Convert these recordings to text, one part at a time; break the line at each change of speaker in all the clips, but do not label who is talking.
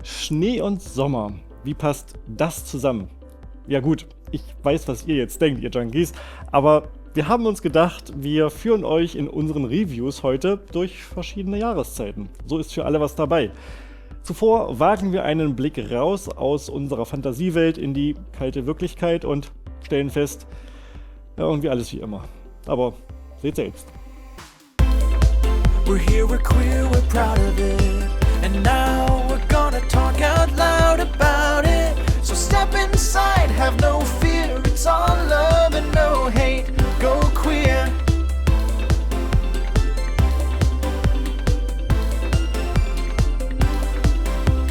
Schnee und Sommer. Wie passt das zusammen? Ja gut, ich weiß, was ihr jetzt denkt, ihr Junkies, aber wir haben uns gedacht, wir führen euch in unseren Reviews heute durch verschiedene Jahreszeiten. So ist für alle was dabei. Zuvor wagen wir einen Blick raus aus unserer Fantasiewelt in die kalte Wirklichkeit und stellen fest, ja, irgendwie alles wie immer. Aber seht selbst.
We're here, we're queer, we're proud of it. And now we're gonna talk out loud about it. So step inside, have no fear. It's all love and no hate. Go queer.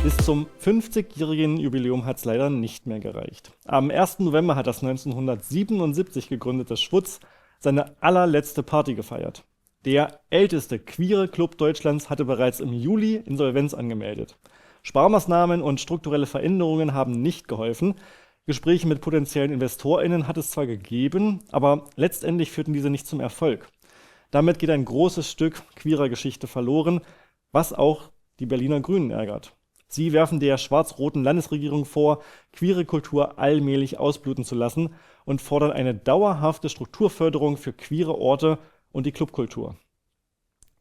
Bis zum 50-jährigen Jubiläum hat es leider nicht mehr gereicht. Am 1. November hat das 1977 gegründete Schwutz seine allerletzte Party gefeiert. Der älteste queere Club Deutschlands hatte bereits im Juli Insolvenz angemeldet. Sparmaßnahmen und strukturelle Veränderungen haben nicht geholfen. Gespräche mit potenziellen InvestorInnen hat es zwar gegeben, aber letztendlich führten diese nicht zum Erfolg. Damit geht ein großes Stück queerer Geschichte verloren, was auch die Berliner Grünen ärgert. Sie werfen der schwarz-roten Landesregierung vor, queere Kultur allmählich ausbluten zu lassen und fordern eine dauerhafte Strukturförderung für queere Orte und die Clubkultur.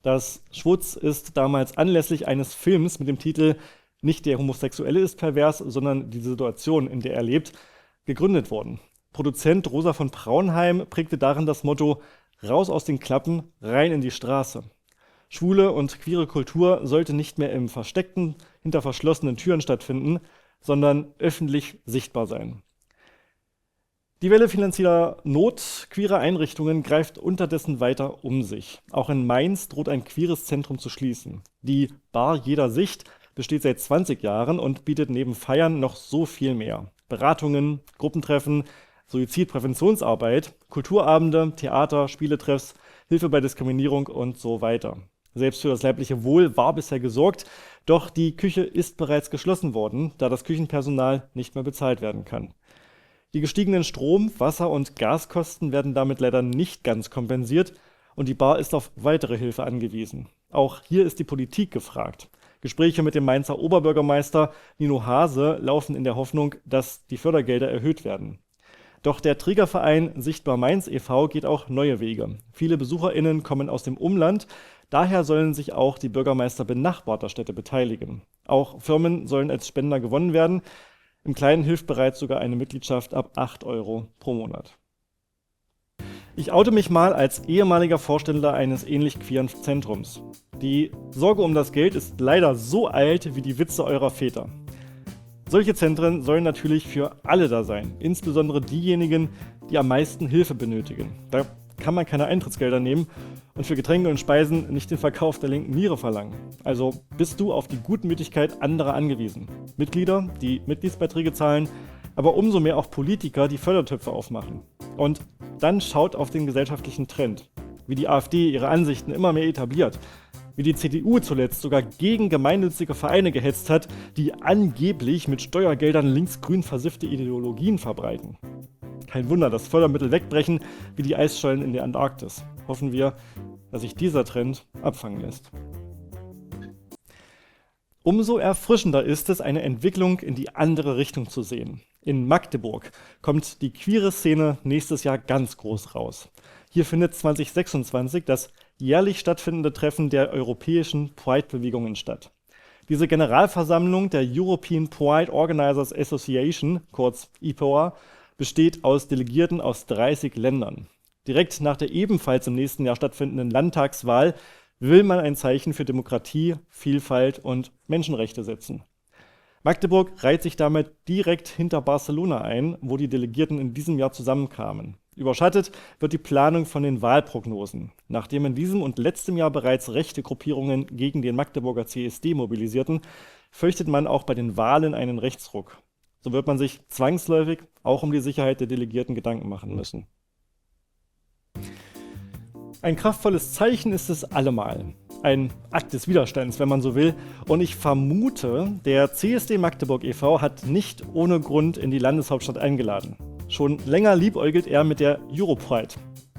Das Schwutz ist damals anlässlich eines Films mit dem Titel Nicht der Homosexuelle ist pervers, sondern die Situation, in der er lebt, gegründet worden. Produzent Rosa von Praunheim prägte darin das Motto Raus aus den Klappen, rein in die Straße. Schwule und queere Kultur sollte nicht mehr im Versteckten, hinter verschlossenen Türen stattfinden, sondern öffentlich sichtbar sein. Die Welle finanzieller Not queerer Einrichtungen greift unterdessen weiter um sich. Auch in Mainz droht ein queeres Zentrum zu schließen. Die Bar Jeder Sicht besteht seit 20 Jahren und bietet neben Feiern noch so viel mehr. Beratungen, Gruppentreffen, Suizidpräventionsarbeit, Kulturabende, Theater, Spieletreffs, Hilfe bei Diskriminierung und so weiter. Selbst für das leibliche Wohl war bisher gesorgt, doch die Küche ist bereits geschlossen worden, da das Küchenpersonal nicht mehr bezahlt werden kann. Die gestiegenen Strom-, Wasser- und Gaskosten werden damit leider nicht ganz kompensiert und die Bar ist auf weitere Hilfe angewiesen. Auch hier ist die Politik gefragt. Gespräche mit dem Mainzer Oberbürgermeister Nino Hase laufen in der Hoffnung, dass die Fördergelder erhöht werden. Doch der Trägerverein Sichtbar Mainz e.V. geht auch neue Wege. Viele BesucherInnen kommen aus dem Umland, daher sollen sich auch die Bürgermeister benachbarter Städte beteiligen. Auch Firmen sollen als Spender gewonnen werden. Im Kleinen hilft bereits sogar eine Mitgliedschaft ab 8 € pro Monat. Ich oute mich mal als ehemaliger Vorsteller eines ähnlich queeren Zentrums. Die Sorge um das Geld ist leider so alt wie die Witze eurer Väter. Solche Zentren sollen natürlich für alle da sein, insbesondere diejenigen, die am meisten Hilfe benötigen. Da kann man keine Eintrittsgelder nehmen und für Getränke und Speisen nicht den Verkauf der linken Niere verlangen. Also bist du auf die Gutmütigkeit anderer angewiesen. Mitglieder, die Mitgliedsbeiträge zahlen, aber umso mehr auch Politiker, die Fördertöpfe aufmachen. Und dann schaut auf den gesellschaftlichen Trend, wie die AfD ihre Ansichten immer mehr etabliert, wie die CDU zuletzt sogar gegen gemeinnützige Vereine gehetzt hat, die angeblich mit Steuergeldern linksgrün versiffte Ideologien verbreiten. Kein Wunder, dass Fördermittel wegbrechen wie die Eisschollen in der Antarktis. Hoffen wir, dass sich dieser Trend abfangen lässt. Umso erfrischender ist es, eine Entwicklung in die andere Richtung zu sehen. In Magdeburg kommt die queere Szene nächstes Jahr ganz groß raus. Hier findet 2026 das jährlich stattfindende Treffen der europäischen Pride-Bewegungen statt. Diese Generalversammlung der European Pride Organizers Association, kurz EPOA, besteht aus Delegierten aus 30 Ländern. Direkt nach der ebenfalls im nächsten Jahr stattfindenden Landtagswahl will man ein Zeichen für Demokratie, Vielfalt und Menschenrechte setzen. Magdeburg reiht sich damit direkt hinter Barcelona ein, wo die Delegierten in diesem Jahr zusammenkamen. Überschattet wird die Planung von den Wahlprognosen. Nachdem in diesem und letztem Jahr bereits rechte Gruppierungen gegen den Magdeburger CSD mobilisierten, fürchtet man auch bei den Wahlen einen Rechtsruck. So wird man sich zwangsläufig auch um die Sicherheit der Delegierten Gedanken machen müssen. Ein kraftvolles Zeichen ist es allemal. Ein Akt des Widerstands, wenn man so will. Und ich vermute, der CSD Magdeburg e.V. hat nicht ohne Grund in die Landeshauptstadt eingeladen. Schon länger liebäugelt er mit der Europride,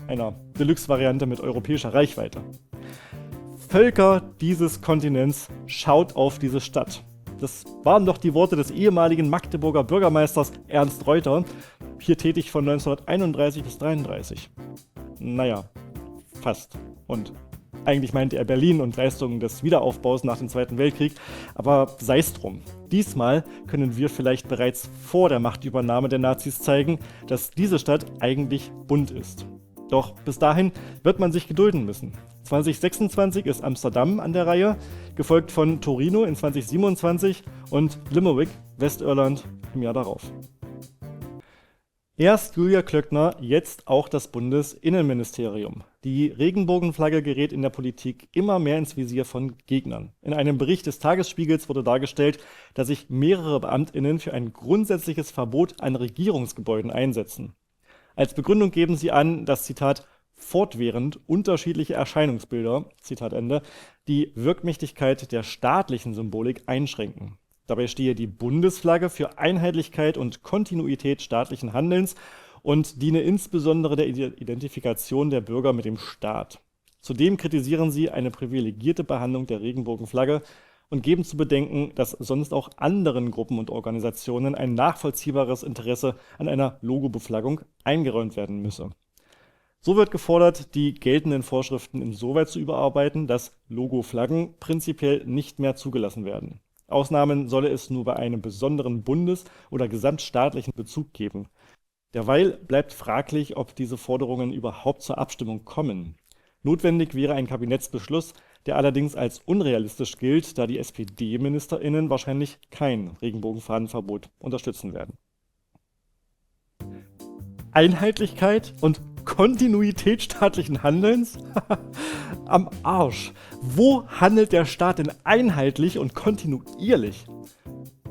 einer Deluxe-Variante mit europäischer Reichweite. Völker dieses Kontinents, schaut auf diese Stadt. Das waren doch die Worte des ehemaligen Magdeburger Bürgermeisters Ernst Reuter, hier tätig von 1931 bis 1933. Naja, fast. Und eigentlich meinte er Berlin und Leistungen des Wiederaufbaus nach dem Zweiten Weltkrieg, aber sei's drum. Diesmal können wir vielleicht bereits vor der Machtübernahme der Nazis zeigen, dass diese Stadt eigentlich bunt ist. Doch bis dahin wird man sich gedulden müssen. 2026 ist Amsterdam an der Reihe, gefolgt von Torino in 2027 und Limerick, Westirland, im Jahr darauf. Erst Julia Klöckner, jetzt auch das Bundesinnenministerium. Die Regenbogenflagge gerät in der Politik immer mehr ins Visier von Gegnern. In einem Bericht des Tagesspiegels wurde dargestellt, dass sich mehrere BeamtInnen für ein grundsätzliches Verbot an Regierungsgebäuden einsetzen. Als Begründung geben sie an, dass, Zitat, fortwährend unterschiedliche Erscheinungsbilder, Zitat Ende, die Wirkmächtigkeit der staatlichen Symbolik einschränken. Dabei stehe die Bundesflagge für Einheitlichkeit und Kontinuität staatlichen Handelns und diene insbesondere der Identifikation der Bürger mit dem Staat. Zudem kritisieren sie eine privilegierte Behandlung der Regenbogenflagge und geben zu bedenken, dass sonst auch anderen Gruppen und Organisationen ein nachvollziehbares Interesse an einer Logobeflaggung eingeräumt werden müsse. So wird gefordert, die geltenden Vorschriften insoweit zu überarbeiten, dass Logoflaggen prinzipiell nicht mehr zugelassen werden. Ausnahmen solle es nur bei einem besonderen bundes- oder gesamtstaatlichen Bezug geben. Derweil bleibt fraglich, ob diese Forderungen überhaupt zur Abstimmung kommen. Notwendig wäre ein Kabinettsbeschluss, der allerdings als unrealistisch gilt, da die SPD-MinisterInnen wahrscheinlich kein Regenbogenfahnenverbot unterstützen werden. Einheitlichkeit und Kontinuität staatlichen Handelns? Am Arsch. Wo handelt der Staat denn einheitlich und kontinuierlich?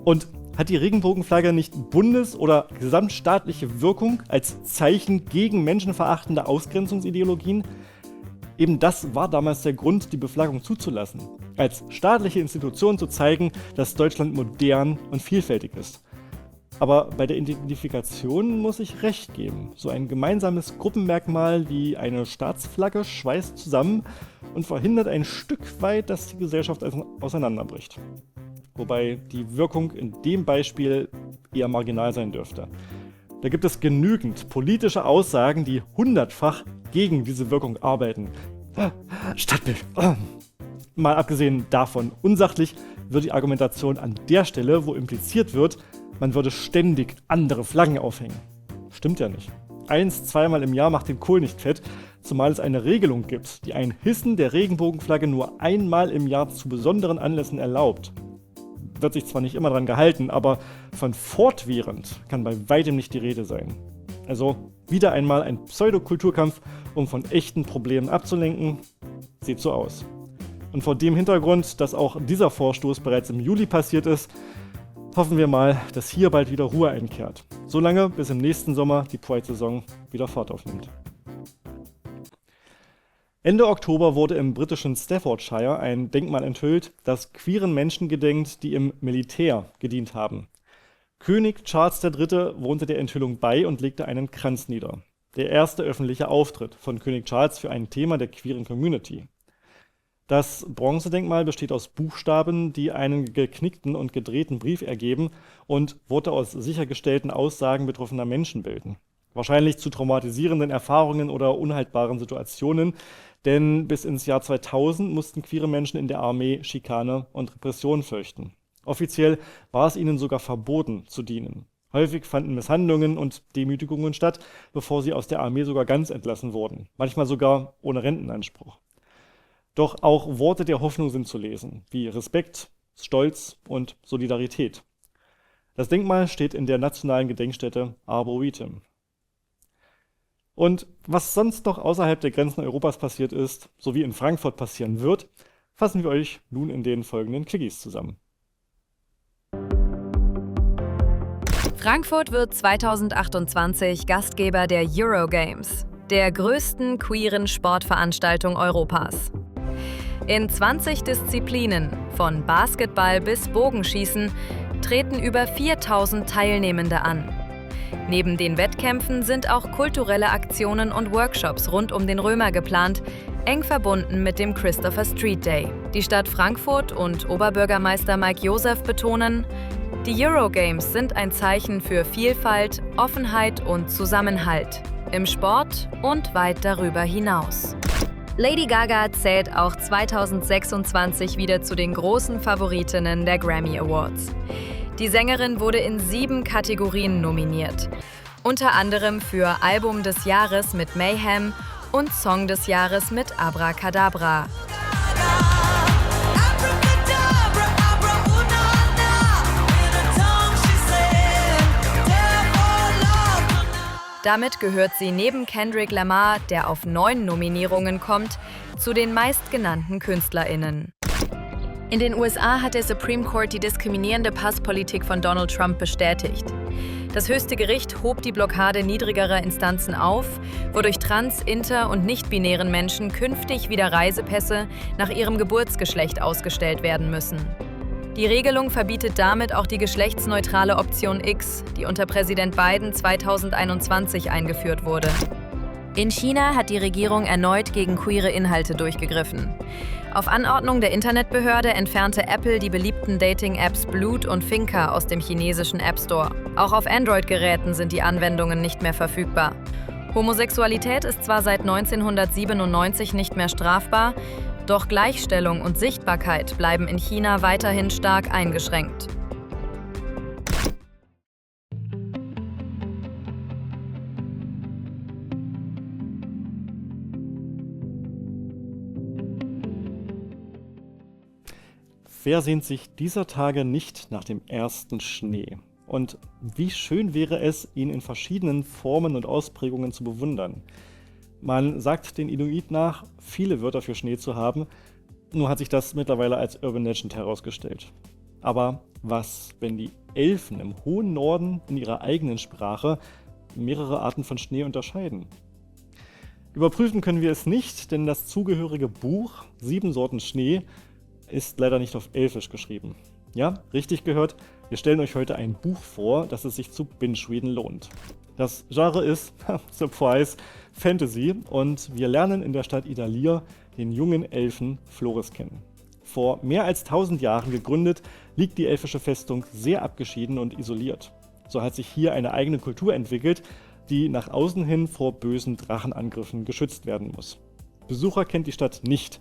Und hat die Regenbogenflagge nicht bundes- oder gesamtstaatliche Wirkung als Zeichen gegen menschenverachtende Ausgrenzungsideologien? Eben das war damals der Grund, die Beflaggung zuzulassen. Als staatliche Institution zu zeigen, dass Deutschland modern und vielfältig ist. Aber bei der Identifikation muss ich recht geben. So ein gemeinsames Gruppenmerkmal wie eine Staatsflagge schweißt zusammen und verhindert ein Stück weit, dass die Gesellschaft auseinanderbricht. Wobei die Wirkung in dem Beispiel eher marginal sein dürfte. Da gibt es genügend politische Aussagen, die hundertfach gegen diese Wirkung arbeiten. Stadtbild. Mal abgesehen davon, unsachlich wird die Argumentation an der Stelle, wo impliziert wird, man würde ständig andere Flaggen aufhängen. Stimmt ja nicht. 1-2 Mal im Jahr macht den Kohl nicht fett, zumal es eine Regelung gibt, die ein Hissen der Regenbogenflagge nur einmal im Jahr zu besonderen Anlässen erlaubt. Wird sich zwar nicht immer daran gehalten, aber von fortwährend kann bei weitem nicht die Rede sein. Also wieder einmal ein Pseudokulturkampf, um von echten Problemen abzulenken. Sieht so aus. Und vor dem Hintergrund, dass auch dieser Vorstoß bereits im Juli passiert ist, hoffen wir mal, dass hier bald wieder Ruhe einkehrt. Solange bis im nächsten Sommer die Pride-Saison wieder Fahrt aufnimmt. Ende Oktober wurde im britischen Staffordshire ein Denkmal enthüllt, das queeren Menschen gedenkt, die im Militär gedient haben. König Charles III. Wohnte der Enthüllung bei und legte einen Kranz nieder. Der erste öffentliche Auftritt von König Charles für ein Thema der queeren Community. Das Bronzedenkmal besteht aus Buchstaben, die einen geknickten und gedrehten Brief ergeben und Worte aus sichergestellten Aussagen betroffener Menschen bilden. Wahrscheinlich zu traumatisierenden Erfahrungen oder unhaltbaren Situationen, denn bis ins Jahr 2000 mussten queere Menschen in der Armee Schikane und Repression fürchten. Offiziell war es ihnen sogar verboten zu dienen. Häufig fanden Misshandlungen und Demütigungen statt, bevor sie aus der Armee sogar ganz entlassen wurden, manchmal sogar ohne Rentenanspruch. Doch auch Worte der Hoffnung sind zu lesen, wie Respekt, Stolz und Solidarität. Das Denkmal steht in der nationalen Gedenkstätte Arboretum. Und was sonst noch außerhalb der Grenzen Europas passiert ist, sowie in Frankfurt passieren wird, fassen wir euch nun in den folgenden Quickies zusammen.
Frankfurt wird 2028 Gastgeber der Eurogames, der größten queeren Sportveranstaltung Europas. In 20 Disziplinen, von Basketball bis Bogenschießen, treten über 4000 Teilnehmende an. Neben den Wettkämpfen sind auch kulturelle Aktionen und Workshops rund um den Römer geplant, eng verbunden mit dem Christopher Street Day. Die Stadt Frankfurt und Oberbürgermeister Mike Joseph betonen, die Eurogames sind ein Zeichen für Vielfalt, Offenheit und Zusammenhalt im Sport und weit darüber hinaus. Lady Gaga zählt auch 2026 wieder zu den großen Favoritinnen der Grammy Awards. Die Sängerin wurde in 7 Kategorien nominiert, unter anderem für Album des Jahres mit Mayhem und Song des Jahres mit Abracadabra. Damit gehört sie neben Kendrick Lamar, der auf 9 Nominierungen kommt, zu den meistgenannten KünstlerInnen. In den USA hat der Supreme Court die diskriminierende Passpolitik von Donald Trump bestätigt. Das höchste Gericht hob die Blockade niedrigerer Instanzen auf, wodurch trans-, inter- und nicht-binären Menschen künftig wieder Reisepässe nach ihrem Geburtsgeschlecht ausgestellt werden müssen. Die Regelung verbietet damit auch die geschlechtsneutrale Option X, die unter Präsident Biden 2021 eingeführt wurde. In China hat die Regierung erneut gegen queere Inhalte durchgegriffen. Auf Anordnung der Internetbehörde entfernte Apple die beliebten Dating-Apps Blued und Finca aus dem chinesischen App Store. Auch auf Android-Geräten sind die Anwendungen nicht mehr verfügbar. Homosexualität ist zwar seit 1997 nicht mehr strafbar, doch Gleichstellung und Sichtbarkeit bleiben in China weiterhin stark eingeschränkt.
Wer sehnt sich dieser Tage nicht nach dem ersten Schnee? Und wie schön wäre es, ihn in verschiedenen Formen und Ausprägungen zu bewundern. Man sagt den Inuit nach, viele Wörter für Schnee zu haben, nur hat sich das mittlerweile als Urban Legend herausgestellt. Aber was, wenn die Elfen im hohen Norden in ihrer eigenen Sprache mehrere Arten von Schnee unterscheiden? Überprüfen können wir es nicht, denn das zugehörige Buch 7 Sorten Schnee ist leider nicht auf Elfisch geschrieben. Ja, richtig gehört, wir stellen euch heute ein Buch vor, das es sich zu binge-readen lohnt. Das Genre ist, Surprise, Fantasy und wir lernen in der Stadt Idalir den jungen Elfen Floris kennen. Vor mehr als 1000 Jahren gegründet, liegt die elfische Festung sehr abgeschieden und isoliert. So hat sich hier eine eigene Kultur entwickelt, die nach außen hin vor bösen Drachenangriffen geschützt werden muss. Besucher kennt die Stadt nicht,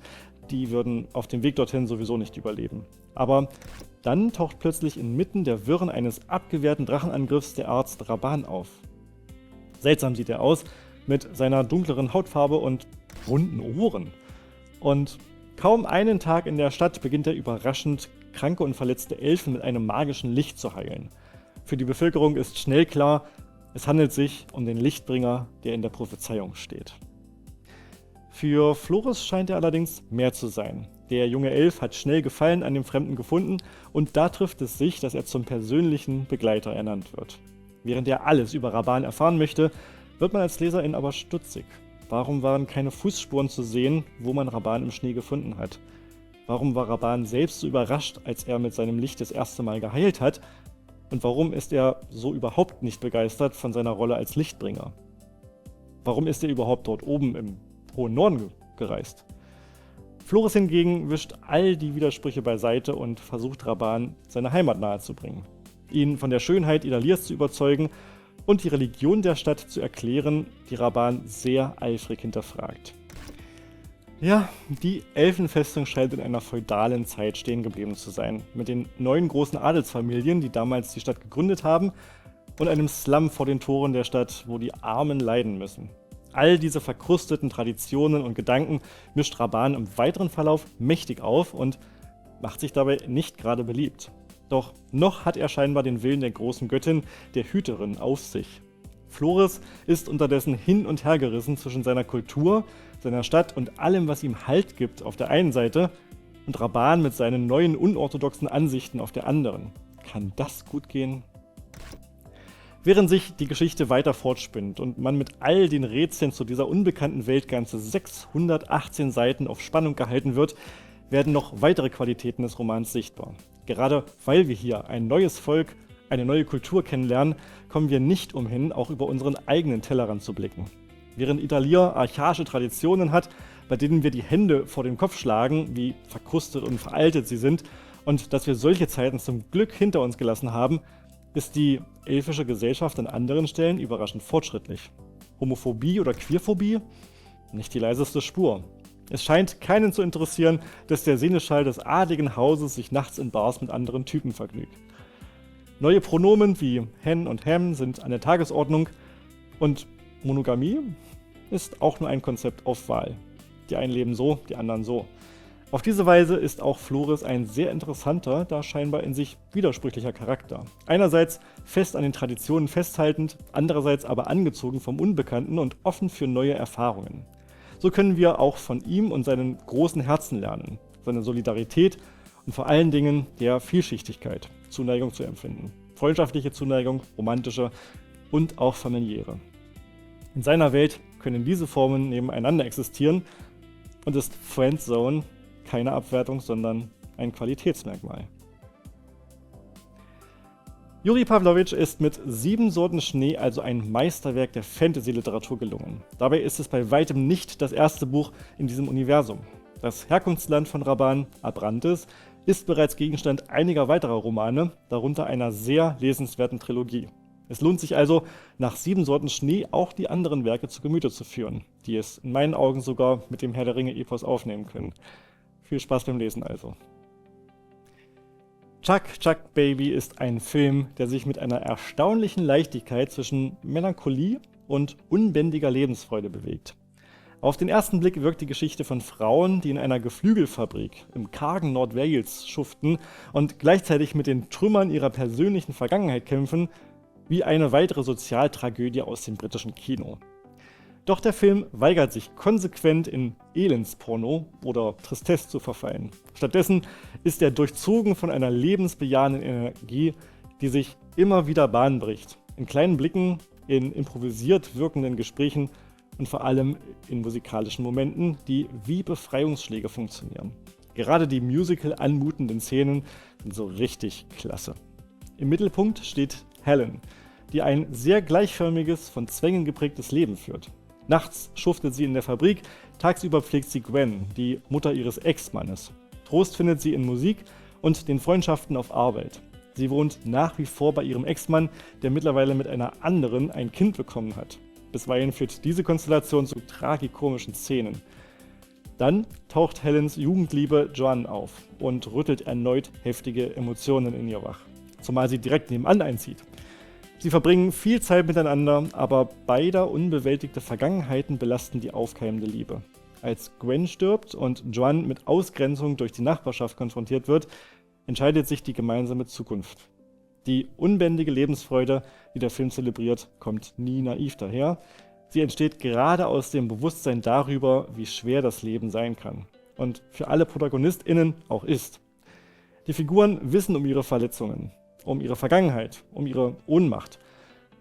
die würden auf dem Weg dorthin sowieso nicht überleben. Aber dann taucht plötzlich inmitten der Wirren eines abgewehrten Drachenangriffs der Arzt Raban auf. Seltsam sieht er aus, mit seiner dunkleren Hautfarbe und runden Ohren. Und kaum einen Tag in der Stadt beginnt er überraschend, kranke und verletzte Elfen mit einem magischen Licht zu heilen. Für die Bevölkerung ist schnell klar, es handelt sich um den Lichtbringer, der in der Prophezeiung steht. Für Floris scheint er allerdings mehr zu sein. Der junge Elf hat schnell Gefallen an dem Fremden gefunden und da trifft es sich, dass er zum persönlichen Begleiter ernannt wird. Während er alles über Raban erfahren möchte, wird man als Leserin aber stutzig. Warum waren keine Fußspuren zu sehen, wo man Raban im Schnee gefunden hat? Warum war Raban selbst so überrascht, als er mit seinem Licht das erste Mal geheilt hat? Und warum ist er so überhaupt nicht begeistert von seiner Rolle als Lichtbringer? Warum ist er überhaupt dort oben im hohen Norden gereist? Floris hingegen wischt all die Widersprüche beiseite und versucht Raban seine Heimat nahezubringen, ihn von der Schönheit Idalirs zu überzeugen und die Religion der Stadt zu erklären, die Raban sehr eifrig hinterfragt. Ja, die Elfenfestung scheint in einer feudalen Zeit stehen geblieben zu sein, mit den 9 großen Adelsfamilien, die damals die Stadt gegründet haben, und einem Slum vor den Toren der Stadt, wo die Armen leiden müssen. All diese verkrusteten Traditionen und Gedanken mischt Raban im weiteren Verlauf mächtig auf und macht sich dabei nicht gerade beliebt. Doch noch hat er scheinbar den Willen der großen Göttin, der Hüterin, auf sich. Floris ist unterdessen hin und her gerissen zwischen seiner Kultur, seiner Stadt und allem, was ihm Halt gibt, auf der einen Seite und Raban mit seinen neuen unorthodoxen Ansichten auf der anderen. Kann das gut gehen? Während sich die Geschichte weiter fortspinnt und man mit all den Rätseln zu dieser unbekannten Welt ganze 618 Seiten auf Spannung gehalten wird, werden noch weitere Qualitäten des Romans sichtbar. Gerade weil wir hier ein neues Volk, eine neue Kultur kennenlernen, kommen wir nicht umhin, auch über unseren eigenen Tellerrand zu blicken. Während Idalir archaische Traditionen hat, bei denen wir die Hände vor den Kopf schlagen, wie verkrustet und veraltet sie sind, und dass wir solche Zeiten zum Glück hinter uns gelassen haben, ist die elfische Gesellschaft an anderen Stellen überraschend fortschrittlich. Homophobie oder Queerphobie? Nicht die leiseste Spur. Es scheint keinen zu interessieren, dass der Seneschall des adligen Hauses sich nachts in Bars mit anderen Typen vergnügt. Neue Pronomen wie hen und hem sind an der Tagesordnung und Monogamie ist auch nur ein Konzept auf Wahl. Die einen leben so, die anderen so. Auf diese Weise ist auch Flores ein sehr interessanter, da scheinbar in sich widersprüchlicher Charakter. Einerseits fest an den Traditionen festhaltend, andererseits aber angezogen vom Unbekannten und offen für neue Erfahrungen. So können wir auch von ihm und seinen großen Herzen lernen, seine Solidarität und vor allen Dingen der Vielschichtigkeit, Zuneigung zu empfinden. Freundschaftliche Zuneigung, romantische und auch familiäre. In seiner Welt können diese Formen nebeneinander existieren und ist Friendzone keine Abwertung, sondern ein Qualitätsmerkmal. Juri Pawlowitsch ist mit 7 Sorten Schnee also ein Meisterwerk der Fantasy-Literatur gelungen. Dabei ist es bei weitem nicht das erste Buch in diesem Universum. Das Herkunftsland von Raban, Abrantes, ist bereits Gegenstand einiger weiterer Romane, darunter einer sehr lesenswerten Trilogie. Es lohnt sich also, nach 7 Sorten Schnee auch die anderen Werke zu Gemüte zu führen, die es in meinen Augen sogar mit dem Herr der Ringe-Epos aufnehmen können. Viel Spaß beim Lesen also. Chuck, Chuck Baby ist ein Film, der sich mit einer erstaunlichen Leichtigkeit zwischen Melancholie und unbändiger Lebensfreude bewegt. Auf den ersten Blick wirkt die Geschichte von Frauen, die in einer Geflügelfabrik im kargen Nordwales schuften und gleichzeitig mit den Trümmern ihrer persönlichen Vergangenheit kämpfen, wie eine weitere Sozialtragödie aus dem britischen Kino. Doch der Film weigert sich konsequent in Elendsporno oder Tristesse zu verfallen. Stattdessen ist er durchzogen von einer lebensbejahenden Energie, die sich immer wieder Bahn bricht. In kleinen Blicken, in improvisiert wirkenden Gesprächen und vor allem in musikalischen Momenten, die wie Befreiungsschläge funktionieren. Gerade die musical anmutenden Szenen sind so richtig klasse. Im Mittelpunkt steht Helen, die ein sehr gleichförmiges, von Zwängen geprägtes Leben führt. Nachts schuftet sie in der Fabrik, tagsüber pflegt sie Gwen, die Mutter ihres Ex-Mannes. Trost findet sie in Musik und den Freundschaften auf Arbeit. Sie wohnt nach wie vor bei ihrem Ex-Mann, der mittlerweile mit einer anderen ein Kind bekommen hat. Bisweilen führt diese Konstellation zu tragikomischen Szenen. Dann taucht Helens Jugendliebe Joanne auf und rüttelt erneut heftige Emotionen in ihr wach. Zumal sie direkt nebenan einzieht. Sie verbringen viel Zeit miteinander, aber beider unbewältigte Vergangenheiten belasten die aufkeimende Liebe. Als Gwen stirbt und Joanne mit Ausgrenzung durch die Nachbarschaft konfrontiert wird, entscheidet sich die gemeinsame Zukunft. Die unbändige Lebensfreude, die der Film zelebriert, kommt nie naiv daher. Sie entsteht gerade aus dem Bewusstsein darüber, wie schwer das Leben sein kann. Und für alle ProtagonistInnen auch ist. Die Figuren wissen um ihre Verletzungen, um ihre Vergangenheit, um ihre Ohnmacht.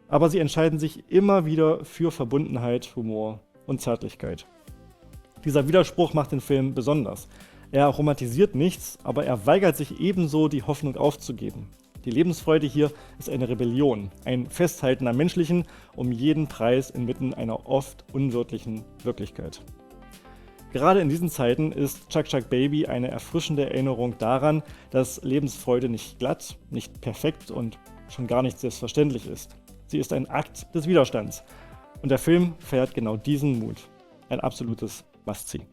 Aber sie entscheiden sich immer wieder für Verbundenheit, Humor und Zärtlichkeit. Dieser Widerspruch macht den Film besonders. Er romantisiert nichts, aber er weigert sich ebenso, die Hoffnung aufzugeben. Die Lebensfreude hier ist eine Rebellion, ein Festhalten am Menschlichen um jeden Preis inmitten einer oft unwirtlichen Wirklichkeit. Gerade in diesen Zeiten ist Chuck Chuck Baby eine erfrischende Erinnerung daran, dass Lebensfreude nicht glatt, nicht perfekt und schon gar nicht selbstverständlich ist. Sie ist ein Akt des Widerstands. Und der Film feiert genau diesen Mut. Ein absolutes Must-See.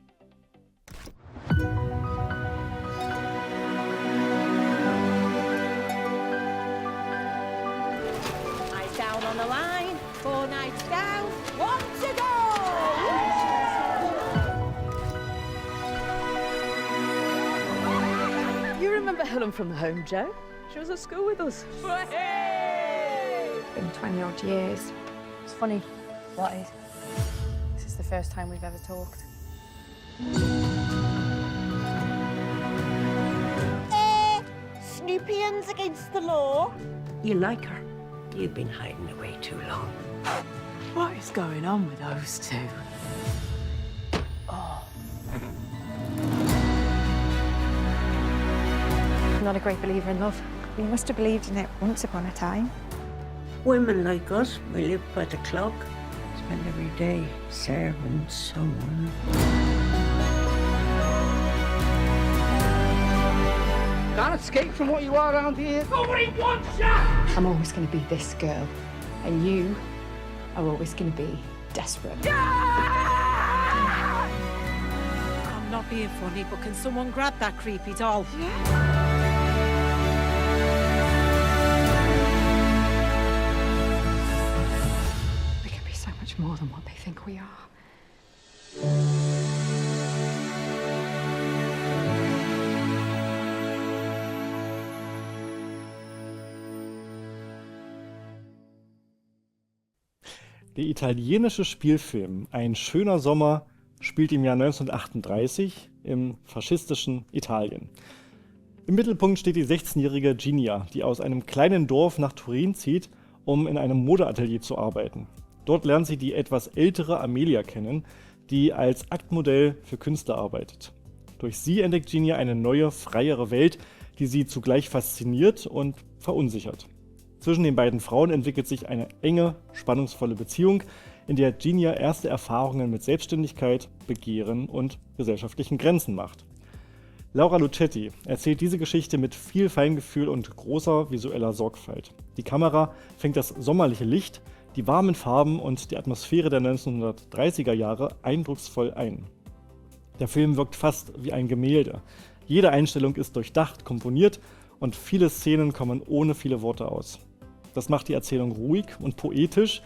Eyes down on the line, 4 nights down, 1 to go! You remember Helen from the home, Joe? She was at school with us.
Been 20 odd years.
It's funny. What is? This is the first time we've ever talked.
Snoopyans against the law.
You like her? You've been hiding away too long.
What is going on with those two? I'm not a great believer in love.
You must have believed in it once upon a time.
Women like us, we live by the clock. Spend every day serving someone.
Can't escape from what you are around here. Nobody wants you!
I'm always going to be this girl, and you are always going to be desperate.
I'm not being funny, but can someone grab that creepy doll?
We can be so much more than what they think we are.
Der italienische Spielfilm Ein schöner Sommer spielt im Jahr 1938 im faschistischen Italien. Im Mittelpunkt steht die 16-jährige Ginia, die aus einem kleinen Dorf nach Turin zieht, um in einem Modeatelier zu arbeiten. Dort lernt sie die etwas ältere Amelia kennen, die als Aktmodell für Künstler arbeitet. Durch sie entdeckt Ginia eine neue, freiere Welt, die sie zugleich fasziniert und verunsichert. Zwischen den beiden Frauen entwickelt sich eine enge, spannungsvolle Beziehung, in der Ginia erste Erfahrungen mit Selbstständigkeit, Begehren und gesellschaftlichen Grenzen macht. Laura Lucetti erzählt diese Geschichte mit viel Feingefühl und großer visueller Sorgfalt. Die Kamera fängt das sommerliche Licht, die warmen Farben und die Atmosphäre der 1930er Jahre eindrucksvoll ein. Der Film wirkt fast wie ein Gemälde. Jede Einstellung ist durchdacht, komponiert und viele Szenen kommen ohne viele Worte aus. Das macht die Erzählung ruhig und poetisch,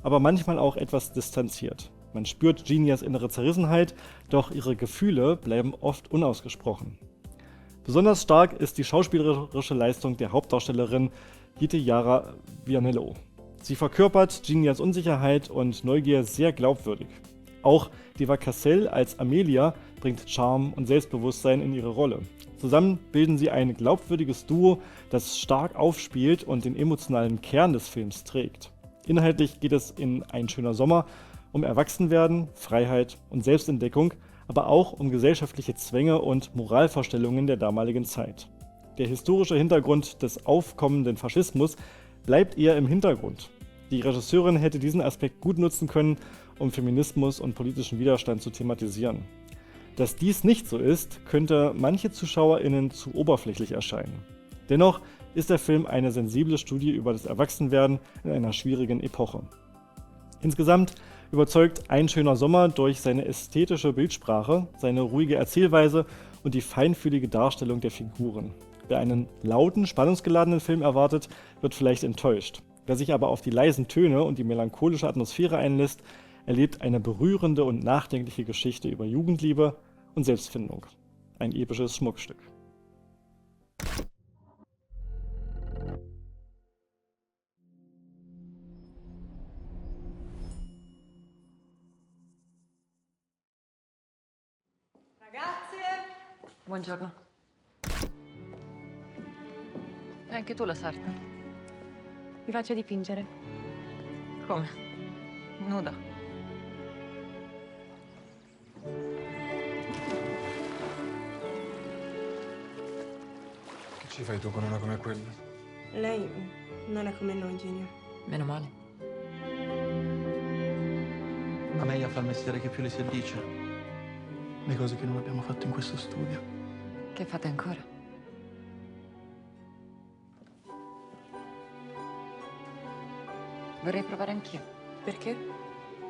aber manchmal auch etwas distanziert. Man spürt Ginias innere Zerrissenheit, doch ihre Gefühle bleiben oft unausgesprochen. Besonders stark ist die schauspielerische Leistung der Hauptdarstellerin Chiara Vianello. Sie verkörpert Ginias Unsicherheit und Neugier sehr glaubwürdig. Auch Deva Cassel als Amelia bringt Charme und Selbstbewusstsein in ihre Rolle. Zusammen bilden sie ein glaubwürdiges Duo, das stark aufspielt und den emotionalen Kern des Films trägt. Inhaltlich geht es in Ein schöner Sommer um Erwachsenwerden, Freiheit und Selbstentdeckung, aber auch um gesellschaftliche Zwänge und Moralvorstellungen der damaligen Zeit. Der historische Hintergrund des aufkommenden Faschismus bleibt eher im Hintergrund. Die Regisseurin hätte diesen Aspekt gut nutzen können, um Feminismus und politischen Widerstand zu thematisieren. Dass dies nicht so ist, könnte manche ZuschauerInnen zu oberflächlich erscheinen. Dennoch ist der Film eine sensible Studie über das Erwachsenwerden in einer schwierigen Epoche. Insgesamt überzeugt Ein schöner Sommer durch seine ästhetische Bildsprache, seine ruhige Erzählweise und die feinfühlige Darstellung der Figuren. Wer einen lauten, spannungsgeladenen Film erwartet, wird vielleicht enttäuscht. Wer sich aber auf die leisen Töne und die melancholische Atmosphäre einlässt, erlebt eine berührende und nachdenkliche Geschichte über Jugendliebe und Selbstfindung. Ein episches Schmuckstück.
Ragazze! Buongiorno. E anche tu la sarta?
Vi faccio dipingere.
Come? Nuda.
Che ci fai tu con una come quella?
Lei non è come noi, Genio.
Meno male.
Amelia fa il mestiere che più le si addice. Le cose che non abbiamo fatto in questo studio.
Che fate ancora? Vorrei provare anch'io.
Perché?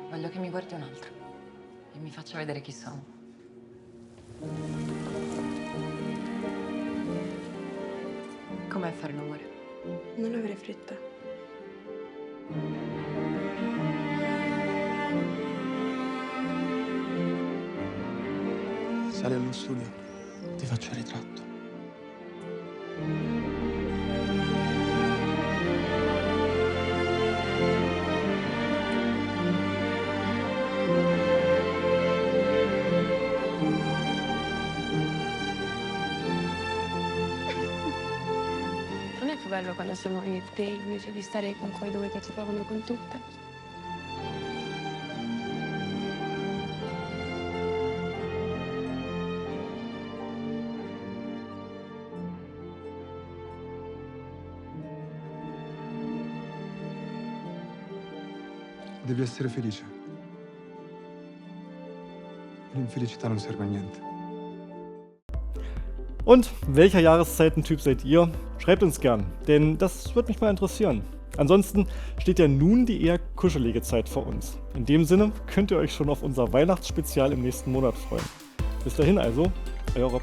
Voglio che mi guardi un altro e mi faccia vedere chi sono. Com'è fare l'amore?
Non avere fretta.
Sali allo studio, ti faccio il ritratto.
Non è più bello quando siamo io e te invece di stare con quei due che ci provano con tutte?
Devi essere felice. L'infelicità non serve a niente.
Und welcher Jahreszeitentyp seid ihr? Schreibt uns gern, denn das würde mich mal interessieren. Ansonsten steht ja nun die eher kuschelige Zeit vor uns. In dem Sinne könnt ihr euch schon auf unser Weihnachtsspezial im nächsten Monat freuen. Bis dahin also, euer Rob.